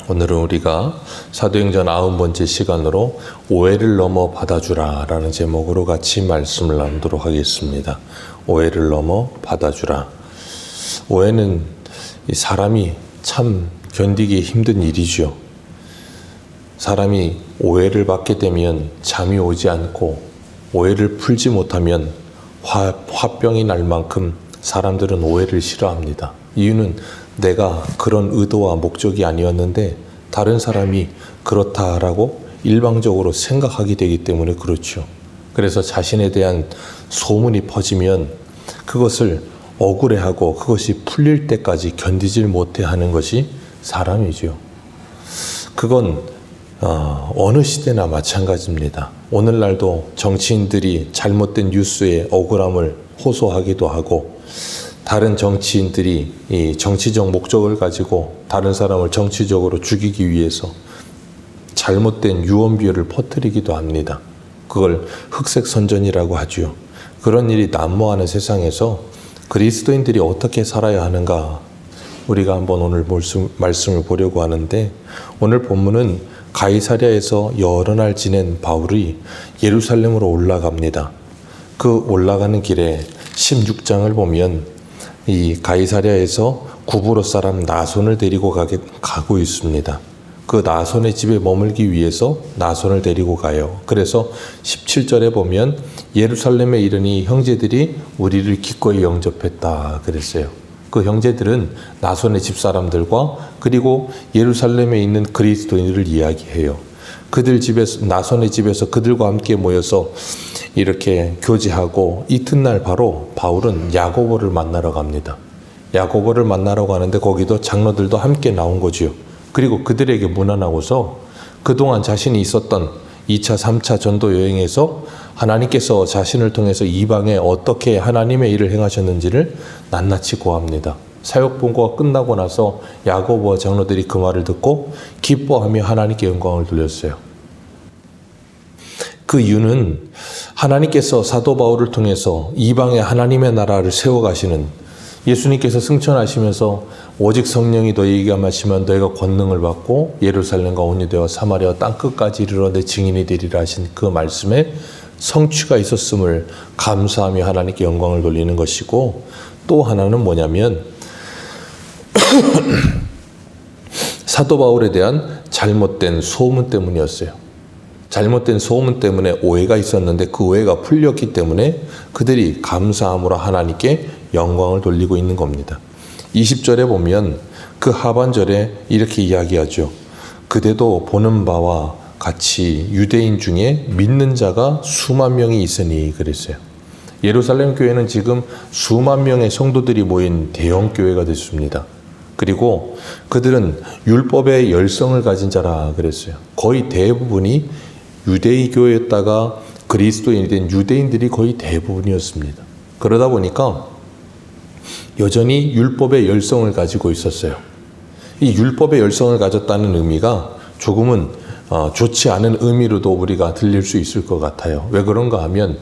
오늘은 우리가 사도행전 90번째 시간으로 오해를 넘어 받아주라 라는 제목으로 같이 말씀을 나누도록 하겠습니다. 오해를 넘어 받아주라. 오해는 사람이 참 견디기 힘든 일이죠. 사람이 오해를 받게 되면 잠이 오지 않고 오해를 풀지 못하면 화병이 날 만큼 사람들은 오해를 싫어합니다. 이유는 내가 그런 의도와 목적이 아니었는데 다른 사람이 그렇다라고 일방적으로 생각하게 되기 때문에 그렇죠. 그래서 자신에 대한 소문이 퍼지면 그것을 억울해하고 그것이 풀릴 때까지 견디질 못해 하는 것이 사람이죠. 그건 어느 시대나 마찬가지입니다. 오늘날도 정치인들이 잘못된 뉴스에 억울함을 호소하기도 하고 다른 정치인들이 이 정치적 목적을 가지고 다른 사람을 정치적으로 죽이기 위해서 잘못된 유언비어를 퍼뜨리기도 합니다. 그걸 흑색선전이라고 하죠. 그런 일이 난무하는 세상에서 그리스도인들이 어떻게 살아야 하는가 우리가 한번 오늘 말씀을 보려고 하는데, 오늘 본문은 가이사랴에서 여러 날 지낸 바울이 예루살렘으로 올라갑니다. 그 올라가는 길에 16장을 보면 이 가이사랴에서 구브로 사람 나손을 데리고 가고 있습니다. 그 나손의 집에 머물기 위해서 나손을 데리고 가요. 그래서 17절에 보면 예루살렘에 이르니 형제들이 우리를 기꺼이 영접했다 그랬어요. 그 형제들은 나손의 집사람들과 그리고 예루살렘에 있는 그리스도인들을 이야기해요. 그들 집에서, 나손의 집에서 그들과 함께 모여서 이렇게 교제하고 이튿날 바로 바울은 야고보를 만나러 갑니다. 야고보를 만나러 가는데 거기도 장로들도 함께 나온 거지요. 그리고 그들에게 문안하고서 그동안 자신이 있었던 2차, 3차 전도 여행에서 하나님께서 자신을 통해서 이방에 어떻게 하나님의 일을 행하셨는지를 낱낱이 고합니다. 사역 본고가 끝나고 나서 야고보와 장로들이 그 말을 듣고 기뻐하며 하나님께 영광을 돌렸어요. 그 이유는 하나님께서 사도 바울을 통해서 이방의 하나님의 나라를 세워가시는, 예수님께서 승천하시면서 오직 성령이 너희에게 임하시면 너희가 권능을 받고 예루살렘과 온 유대와 사마리아 땅끝까지 이르러 내 증인이 되리라 하신 그 말씀에 성취가 있었음을 감사하며 하나님께 영광을 돌리는 것이고, 또 하나는 뭐냐면 사도 바울에 대한 잘못된 소문 때문이었어요. 잘못된 소문 때문에 오해가 있었는데 그 오해가 풀렸기 때문에 그들이 감사함으로 하나님께 영광을 돌리고 있는 겁니다. 20절에 보면 그 하반절에 이렇게 이야기하죠. 그대도 보는 바와 같이 유대인 중에 믿는 자가 수만 명이 있으니 그랬어요. 예루살렘 교회는 지금 수만 명의 성도들이 모인 대형 교회가 됐습니다. 그리고 그들은 율법의 열성을 가진 자라 그랬어요. 거의 대부분이 유대교였다가 그리스도인이 된 유대인들이 거의 대부분이었습니다. 그러다 보니까 여전히 율법의 열성을 가지고 있었어요. 이 율법의 열성을 가졌다는 의미가 조금은 좋지 않은 의미로도 우리가 들릴 수 있을 것 같아요. 왜 그런가 하면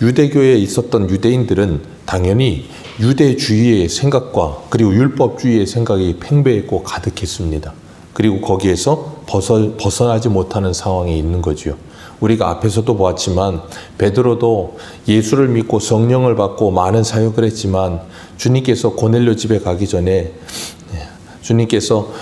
유대교에 있었던 유대인들은 당연히 유대주의의 생각과 그리고 율법주의의 생각이 팽배했고 가득했습니다. 그리고 거기에서 벗어나지 못하는 상황에 있는 거죠. 우리가 앞에서도 보았지만 베드로도 예수를 믿고 성령을 받고 많은 사역을 했지만 주님께서 고넬료 집에 가기 전에 주님께서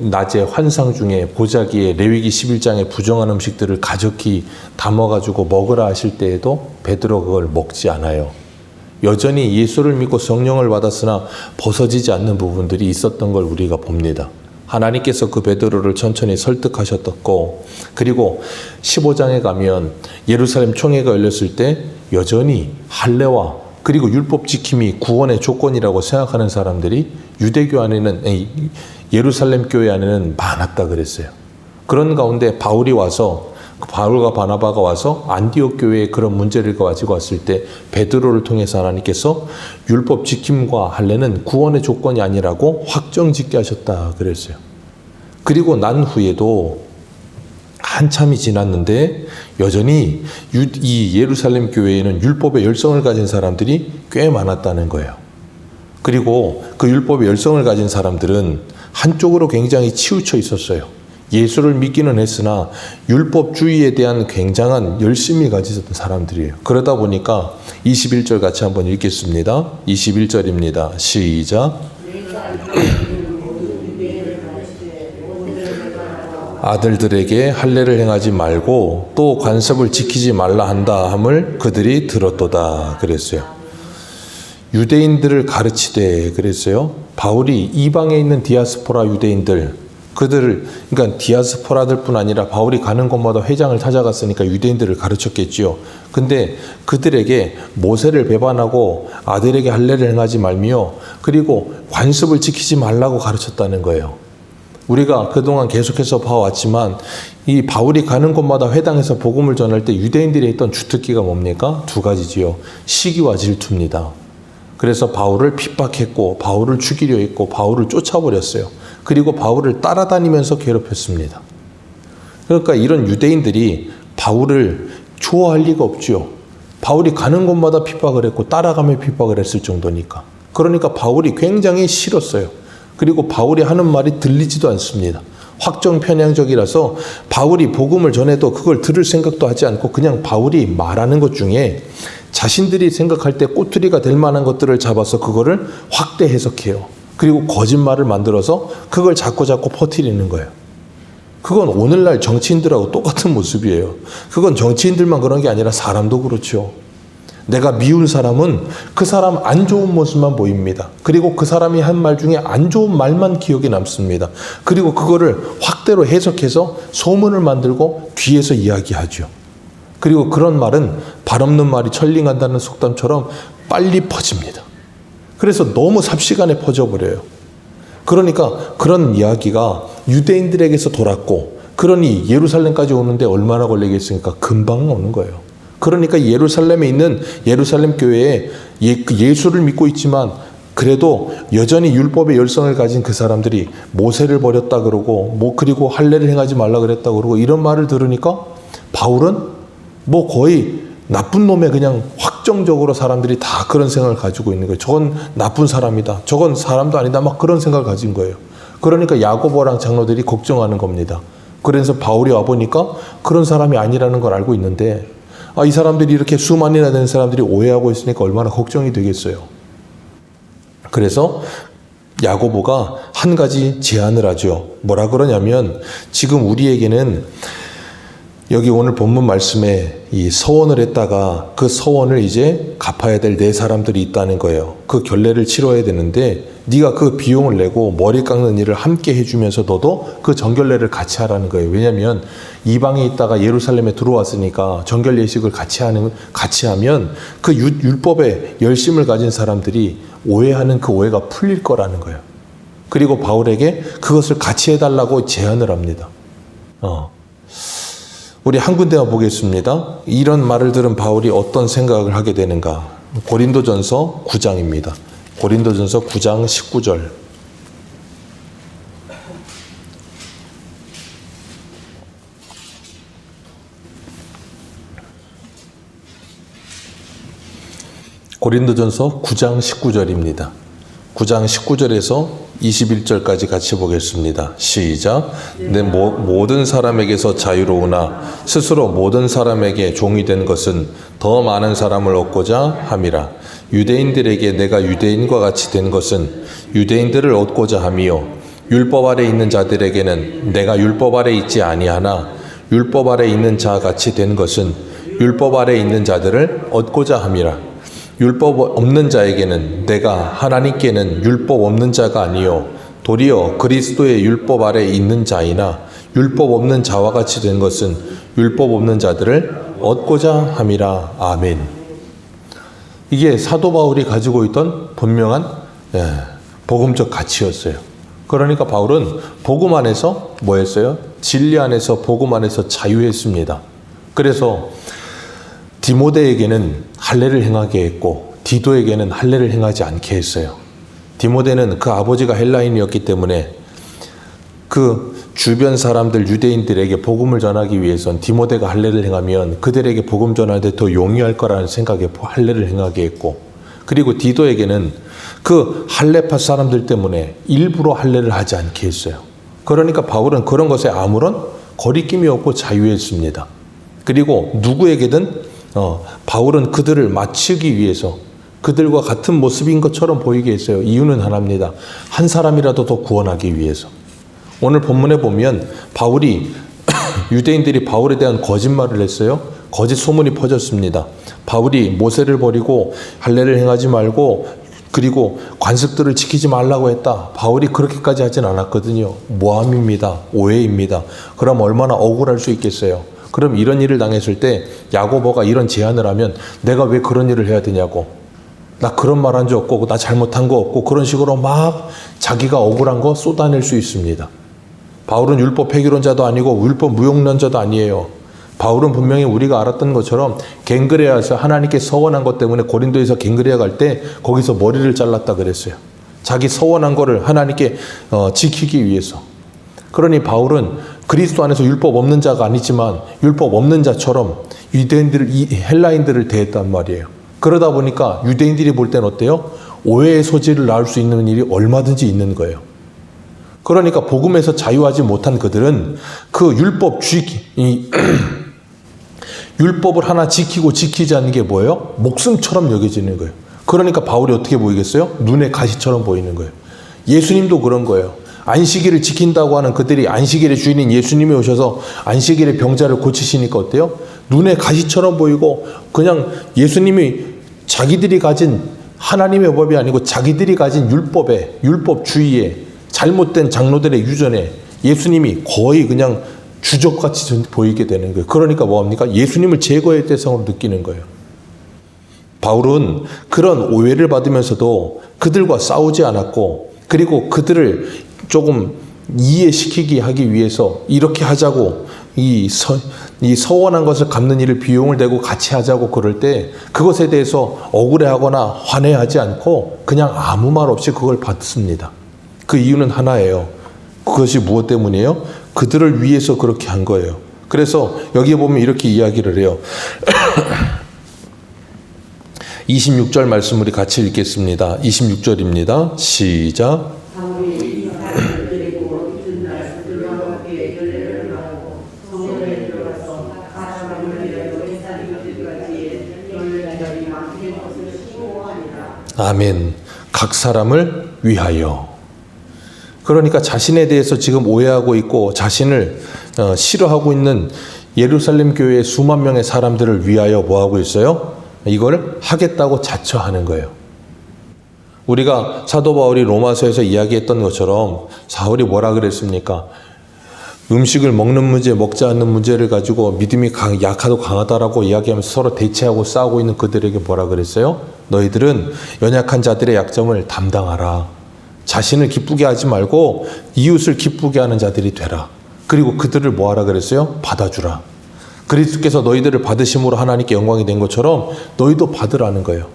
낮에 환상 중에 보자기에 레위기 11장에 부정한 음식들을 가득히 담아가지고 먹으라 하실 때에도 베드로 그걸 먹지 않아요. 여전히 예수를 믿고 성령을 받았으나 벗어지지 않는 부분들이 있었던 걸 우리가 봅니다. 하나님께서 그 베드로를 천천히 설득하셨고, 그리고 15장에 가면 예루살렘 총회가 열렸을 때 여전히 할례와 그리고 율법 지킴이 구원의 조건이라고 생각하는 사람들이 유대교 안에는, 예루살렘 교회 안에는 많았다 그랬어요. 그런 가운데 바울과 바나바가 와서 안디옥 교회에 그런 문제를 가지고 왔을 때 베드로를 통해서 하나님께서 율법 지킴과 할례는 구원의 조건이 아니라고 확정짓게 하셨다 그랬어요. 그리고 난 후에도 한참이 지났는데 여전히 이 예루살렘 교회에는 율법의 열성을 가진 사람들이 꽤 많았다는 거예요. 그리고 그 율법의 열성을 가진 사람들은 한쪽으로 굉장히 치우쳐 있었어요. 예수를 믿기는 했으나 율법주의에 대한 굉장한 열심을 가지던 사람들이에요. 그러다 보니까 21절 같이 한번 읽겠습니다. 21절입니다. 시작. 아들들에게 할례를 행하지 말고 또 관습을 지키지 말라 한다 함을 그들이 들었도다 그랬어요. 유대인들을 가르치되 그랬어요. 바울이 이방에 있는 디아스포라 유대인들, 그러니까 디아스포라들뿐 아니라 바울이 가는 곳마다 회장을 찾아갔으니까 유대인들을 가르쳤겠지요. 근데 그들에게 모세를 배반하고 아들에게 할례를 행하지 말며 그리고 관습을 지키지 말라고 가르쳤다는 거예요. 우리가 그동안 계속해서 봐왔지만 이 바울이 가는 곳마다 회당에서 복음을 전할 때 유대인들이 했던 주특기가 뭡니까? 두 가지지요. 시기와 질투입니다. 그래서 바울을 핍박했고 바울을 죽이려 했고 바울을 쫓아버렸어요. 그리고 바울을 따라다니면서 괴롭혔습니다. 그러니까 이런 유대인들이 바울을 좋아할 리가 없죠. 바울이 가는 곳마다 핍박을 했고 따라가며 핍박을 했을 정도니까. 그러니까 바울이 굉장히 싫었어요. 그리고 바울이 하는 말이 들리지도 않습니다. 확정 편향적이라서 바울이 복음을 전해도 그걸 들을 생각도 하지 않고 그냥 바울이 말하는 것 중에 자신들이 생각할 때 꼬투리가 될 만한 것들을 잡아서 그거를 확대 해석해요. 그리고 거짓말을 만들어서 그걸 자꾸 퍼뜨리는 거예요. 그건 오늘날 정치인들하고 똑같은 모습이에요. 그건 정치인들만 그런 게 아니라 사람도 그렇죠. 내가 미운 사람은 그 사람 안 좋은 모습만 보입니다. 그리고 그 사람이 한 말 중에 안 좋은 말만 기억에 남습니다. 그리고 그거를 확대로 해석해서 소문을 만들고 뒤에서 이야기하죠. 그리고 그런 말은 발 없는 말이 천링한다는 속담처럼 빨리 퍼집니다. 그래서 너무 삽시간에 퍼져버려요. 그러니까 그런 이야기가 유대인들에게서 돌았고 그러니 예루살렘까지 오는데 얼마나 걸리겠습니까? 금방 오는 거예요. 그러니까 예루살렘에 있는 예루살렘 교회에 예수를 믿고 있지만 그래도 여전히 율법의 열성을 가진 그 사람들이 모세를 버렸다 그러고 그리고 할례를 행하지 말라 그랬다 그러고 이런 말을 들으니까 바울은 거의 나쁜 놈에 그냥 확정적으로 사람들이 다 그런 생각을 가지고 있는 거예요. 저건 나쁜 사람이다. 저건 사람도 아니다. 막 그런 생각을 가진 거예요. 그러니까 야고보랑 장로들이 걱정하는 겁니다. 그래서 바울이 와보니까 그런 사람이 아니라는 걸 알고 있는데 이 사람들이 이렇게 수만이나 되는 사람들이 오해하고 있으니까 얼마나 걱정이 되겠어요. 그래서 야고보가 한 가지 제안을 하죠. 뭐라 그러냐면 지금 우리에게는 여기 오늘 본문 말씀에 이 서원을 했다가 그 서원을 이제 갚아야 될 네 사람들이 있다는 거예요. 그 결례를 치러야 되는데 네가 그 비용을 내고 머리 깎는 일을 함께 해주면서 너도 그 정결례를 같이 하라는 거예요. 왜냐하면 이방에 있다가 예루살렘에 들어왔으니까 정결 예식을 같이 하면 그 율법에 열심을 가진 사람들이 오해하는 그 오해가 풀릴 거라는 거예요. 그리고 바울에게 그것을 같이 해달라고 제안을 합니다. 우리 한 군데만 보겠습니다. 이런 말을 들은 바울이 어떤 생각을 하게 되는가? 고린도전서 9장입니다. 고린도전서 9장 19절. 고린도전서 9장 19절입니다. 9장 19절에서 21절까지 같이 보겠습니다. 시작. 내 모든 사람에게서 자유로우나 스스로 모든 사람에게 종이 된 것은 더 많은 사람을 얻고자 함이라. 유대인들에게 내가 유대인과 같이 된 것은 유대인들을 얻고자 함이요 율법 아래 있는 자들에게는 내가 율법 아래 있지 아니하나 율법 아래 있는 자 같이 된 것은 율법 아래 있는 자들을 얻고자 함이라. 율법 없는 자에게는 내가 하나님께는 율법 없는 자가 아니요 도리어 그리스도의 율법 아래 있는 자이나 율법 없는 자와 같이 된 것은 율법 없는 자들을 얻고자 함이라. 아멘. 이게 사도 바울이 가지고 있던 분명한 복음적 가치였어요. 그러니까 바울은 복음 안에서 뭐였어요? 진리 안에서 복음 안에서 자유했습니다. 그래서 디모데에게는 할례를 행하게 했고 디도에게는 할례를 행하지 않게 했어요. 디모데는 그 아버지가 헬라인이었기 때문에 그 주변 사람들 유대인들에게 복음을 전하기 위해선 디모데가 할례를 행하면 그들에게 복음 전할 때 더 용이할 거라는 생각에 할례를 행하게 했고 그리고 디도에게는 그 할례파 사람들 때문에 일부러 할례를 하지 않게 했어요. 그러니까 바울은 그런 것에 아무런 거리낌이 없고 자유했습니다. 그리고 누구에게든 바울은 그들을 맞추기 위해서 그들과 같은 모습인 것처럼 보이게 했어요. 이유는 하나입니다. 한 사람이라도 더 구원하기 위해서. 오늘 본문에 보면 바울이 유대인들이 바울에 대한 거짓말을 했어요. 거짓 소문이 퍼졌습니다. 바울이 모세를 버리고 할례를 행하지 말고 그리고 관습들을 지키지 말라고 했다. 바울이 그렇게까지 하진 않았거든요. 모함입니다. 오해입니다. 그럼 얼마나 억울할 수 있겠어요. 그럼 이런 일을 당했을 때 야고보가 이런 제안을 하면 내가 왜 그런 일을 해야 되냐고. 나 그런 말 한 적 없고 나 잘못한 거 없고 그런 식으로 막 자기가 억울한 거 쏟아낼 수 있습니다. 바울은 율법 폐기론자도 아니고 율법 무용론자도 아니에요. 바울은 분명히 우리가 알았던 것처럼 갱그레아에서 하나님께 서원한 것 때문에 고린도에서 갱그레아 갈 때 거기서 머리를 잘랐다 그랬어요. 자기 서원한 거를 하나님께 지키기 위해서. 그러니 바울은 그리스도 안에서 율법 없는 자가 아니지만 율법 없는 자처럼 유대인들을 헬라인들을 대했단 말이에요. 그러다 보니까 유대인들이 볼 땐 어때요? 오해의 소지를 낳을 수 있는 일이 얼마든지 있는 거예요. 그러니까 복음에서 자유하지 못한 그들은 그 율법을 하나 지키고 지키지 않는 게 뭐예요? 목숨처럼 여겨지는 거예요. 그러니까 바울이 어떻게 보이겠어요? 눈에 가시처럼 보이는 거예요. 예수님도 그런 거예요. 안식일을 지킨다고 하는 그들이 안식일의 주인인 예수님이 오셔서 안식일의 병자를 고치시니까 어때요? 눈에 가시처럼 보이고 그냥 예수님이 자기들이 가진 하나님의 법이 아니고 자기들이 가진 율법주의에 잘못된 장로들의 유전에 예수님이 거의 그냥 주적같이 보이게 되는 거예요. 그러니까 뭐합니까? 예수님을 제거의 대상으로 느끼는 거예요. 바울은 그런 오해를 받으면서도 그들과 싸우지 않았고 그리고 그들을 조금 이해시키게 하기 위해서 이렇게 하자고 이 서원한 것을 갚는 일을 비용을 대고 같이 하자고 그럴 때 그것에 대해서 억울해하거나 화내하지 않고 그냥 아무 말 없이 그걸 받습니다. 그 이유는 하나예요. 그것이 무엇 때문이에요? 그들을 위해서 그렇게 한 거예요. 그래서 여기에 보면 이렇게 이야기를 해요. 26절 말씀 우리 같이 읽겠습니다. 26절입니다. 시작. 아멘. 각 사람을 위하여. 그러니까 자신에 대해서 지금 오해하고 있고 자신을 싫어하고 있는 예루살렘 교회의 수만 명의 사람들을 위하여 뭐하고 있어요? 이걸 하겠다고 자처하는 거예요. 우리가 사도 바울이 로마서에서 이야기했던 것처럼 사울이 뭐라 그랬습니까? 음식을 먹는 문제, 먹지 않는 문제를 가지고 믿음이 약하고 강하다라고 이야기하면서 서로 대치하고 싸우고 있는 그들에게 뭐라 그랬어요? 너희들은 연약한 자들의 약점을 담당하라. 자신을 기쁘게 하지 말고 이웃을 기쁘게 하는 자들이 되라. 그리고 그들을 뭐하라 그랬어요? 받아주라. 그리스도께서 너희들을 받으심으로 하나님께 영광이 된 것처럼 너희도 받으라는 거예요.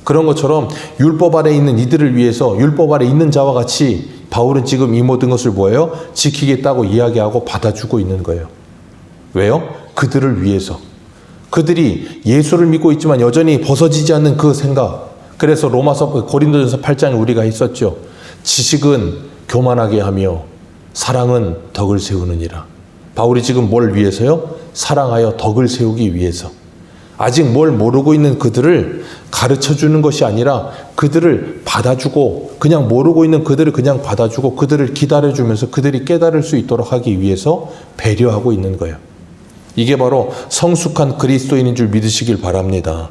그런 것처럼 율법 아래 있는 이들을 위해서 율법 아래 있는 자와 같이 바울은 지금 이 모든 것을 뭐예요? 지키겠다고 이야기하고 받아주고 있는 거예요. 왜요? 그들을 위해서. 그들이 예수를 믿고 있지만 여전히 벗어지지 않는 그 생각. 그래서 고린도전서 8장에 우리가 했었죠. 지식은 교만하게 하며 사랑은 덕을 세우느니라. 바울이 지금 뭘 위해서요? 사랑하여 덕을 세우기 위해서. 아직 뭘 모르고 있는 그들을 가르쳐주는 것이 아니라 그들을 받아주고 그냥 모르고 있는 그들을 그냥 받아주고 그들을 기다려주면서 그들이 깨달을 수 있도록 하기 위해서 배려하고 있는 거예요. 이게 바로 성숙한 그리스도인인 줄 믿으시길 바랍니다.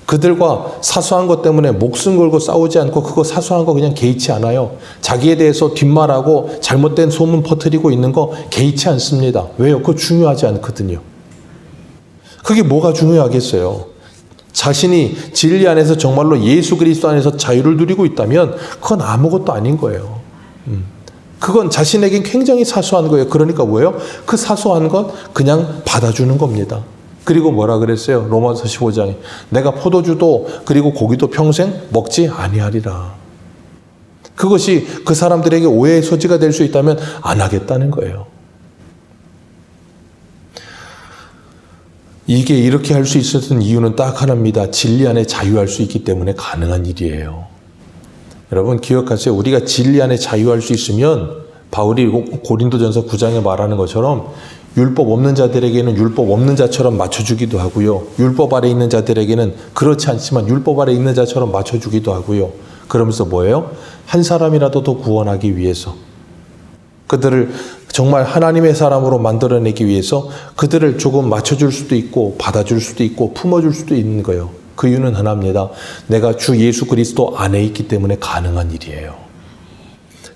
그들과 사소한 것 때문에 목숨 걸고 싸우지 않고 그거 사소한 거 그냥 개의치 않아요. 자기에 대해서 뒷말하고 잘못된 소문 퍼뜨리고 있는 거 개의치 않습니다. 왜요? 그거 중요하지 않거든요. 그게 뭐가 중요하겠어요? 자신이 진리 안에서 정말로 예수 그리스도 안에서 자유를 누리고 있다면 그건 아무것도 아닌 거예요. 그건 자신에겐 굉장히 사소한 거예요. 그러니까 뭐예요? 그 사소한 것 그냥 받아주는 겁니다. 그리고 뭐라 그랬어요? 로마서 15장에 내가 포도주도 그리고 고기도 평생 먹지 아니하리라. 그것이 그 사람들에게 오해의 소지가 될 수 있다면 안 하겠다는 거예요. 이게 이렇게 할 수 있었던 이유는 딱 하나입니다. 진리 안에 자유할 수 있기 때문에 가능한 일이에요. 여러분 기억하세요. 우리가 진리 안에 자유할 수 있으면 바울이 고린도전서 9장에 말하는 것처럼 율법 없는 자들에게는 율법 없는 자처럼 맞춰주기도 하고요. 율법 아래 있는 자들에게는 그렇지 않지만 율법 아래 있는 자처럼 맞춰주기도 하고요. 그러면서 뭐예요? 한 사람이라도 더 구원하기 위해서, 그들을 정말 하나님의 사람으로 만들어내기 위해서 그들을 조금 맞춰줄 수도 있고 받아줄 수도 있고 품어줄 수도 있는 거예요. 그 이유는 하나입니다. 내가 주 예수 그리스도 안에 있기 때문에 가능한 일이에요.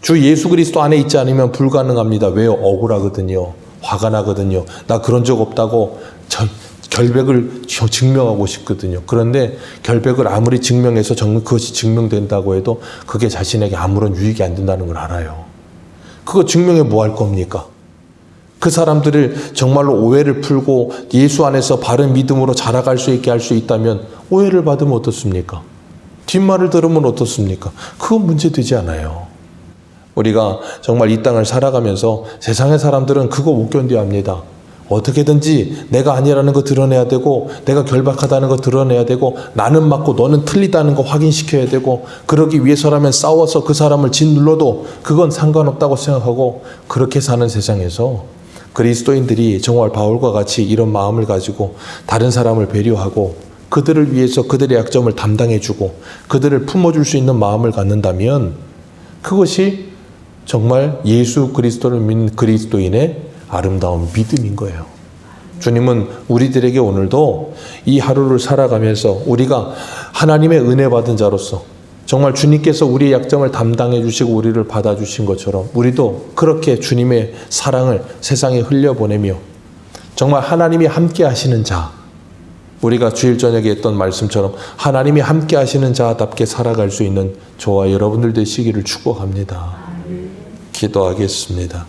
주 예수 그리스도 안에 있지 않으면 불가능합니다. 왜요? 억울하거든요. 화가 나거든요. 나 그런 적 없다고 결백을 증명하고 싶거든요. 그런데 결백을 아무리 증명해서 그것이 증명된다고 해도 그게 자신에게 아무런 유익이 안 된다는 걸 알아요. 그거 증명해 뭐 할 겁니까? 그 사람들을 정말로 오해를 풀고 예수 안에서 바른 믿음으로 자라갈 수 있게 할 수 있다면 오해를 받으면 어떻습니까? 뒷말을 들으면 어떻습니까? 그건 문제되지 않아요. 우리가 정말 이 땅을 살아가면서 세상의 사람들은 그거 못 견뎌야 합니다. 어떻게든지 내가 아니라는 거 드러내야 되고, 내가 결박하다는 거 드러내야 되고, 나는 맞고 너는 틀리다는 거 확인시켜야 되고, 그러기 위해서라면 싸워서 그 사람을 짓눌러도 그건 상관없다고 생각하고, 그렇게 사는 세상에서 그리스도인들이 정말 바울과 같이 이런 마음을 가지고 다른 사람을 배려하고 그들을 위해서 그들의 약점을 담당해주고 그들을 품어줄 수 있는 마음을 갖는다면 그것이 정말 예수 그리스도를 믿는 그리스도인의 아름다운 믿음인 거예요. 주님은 우리들에게 오늘도 이 하루를 살아가면서 우리가 하나님의 은혜 받은 자로서 정말 주님께서 우리의 약점을 담당해 주시고 우리를 받아주신 것처럼 우리도 그렇게 주님의 사랑을 세상에 흘려보내며 정말 하나님이 함께 하시는 자, 우리가 주일 저녁에 했던 말씀처럼 하나님이 함께 하시는 자답게 살아갈 수 있는 저와 여러분들 되시기를 축복합니다. 기도하겠습니다.